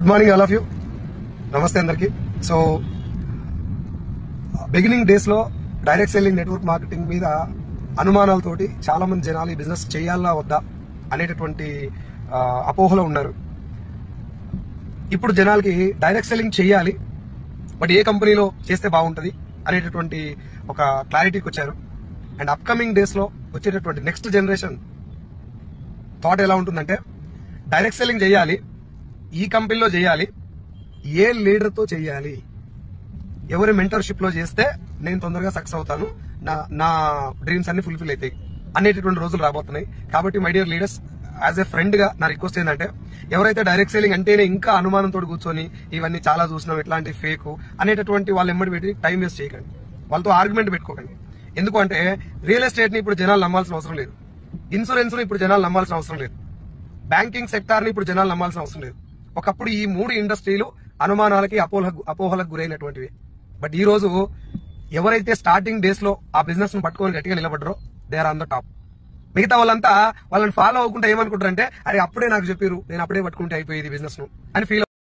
Good morning all of you. నమస్తే అందరికి. So beginning days లో డైరెక్ట్ సెల్లింగ్ నెట్వర్క్ మార్కెటింగ్ మీద అనుమానాలతోటి చాలా మంది జనాలు ఈ బిజినెస్ చేయాలా వద్దా అనేటటువంటి అపోహలో ఉన్నారు. ఇప్పుడు జనాలకి డైరెక్ట్ సెల్లింగ్ చేయాలి, బట్ ఏ కంపెనీలో చేస్తే బాగుంటుంది అనేటటువంటి ఒక క్లారిటీకి వచ్చారు. అండ్ అప్కమింగ్ డేస్ లో వచ్చేటటువంటి నెక్స్ట్ జనరేషన్ థాట్ ఎలా ఉంటుందంటే, డైరెక్ట్ సెల్లింగ్ చేయాలి, ఈ కంపెనీలో చేయాలి, ఏ లీడర్ తో చేయాలి, ఎవరి మెంటర్షిప్ లో చేస్తే నేను తొందరగా సక్సెస్ అవుతాను, నా డ్రీమ్స్ అన్ని ఫుల్ఫిల్ అవుతాయి అనేటటువంటి రోజులు రాబోతున్నాయి. కాబట్టి my dear leaders, as a friend గా నా రిక్వెస్ట్ ఏంటంటే, ఎవరైతే డైరెక్ట్ సెల్లింగ్ అంటేనే ఇంకా అనుమానంతో కూర్చొని ఇవన్నీ చాలా చూసినాం, ఇట్లాంటి ఫేక్ అనేటటువంటి వాళ్ళు ఎమ్మడి పెట్టి టైం వేస్ట్ చేయకండి, వాళ్ళతో ఆర్గ్యుమెంట్ పెట్టుకోకండి. ఎందుకంటే రియల్ ఎస్టేట్ ని ఇప్పుడు జనాలు నమ్మాల్సిన అవసరం లేదు, ఇన్సూరెన్స్ ని ఇప్పుడు జనాలు నమ్మాల్సిన అవసరం లేదు, బ్యాంకింగ్ సెక్టార్ ని ఇప్పుడు జనాలు నమ్మాల్సిన అవసరం లేదు. ఒకప్పుడు ఈ మూడు ఇండస్ట్రీలు అనుమానాలకి అపోహలకు గురైనటువంటివి. బట్ ఈ రోజు ఎవరైతే స్టార్టింగ్ డేస్ లో ఆ బిజినెస్ ను పట్టుకొని గట్టిగా నిలబడ్డారో they are on the top. మిగతా వాళ్ళంతా వాళ్ళని ఫాలో అవ్వకుండా ఏమనుకుంటారంటే, అరే అప్పుడే నాకు చెప్పారు, నేను అప్పుడే పట్టుకుంటే అయిపోయేది బిజినెస్ ను అని ఫీల్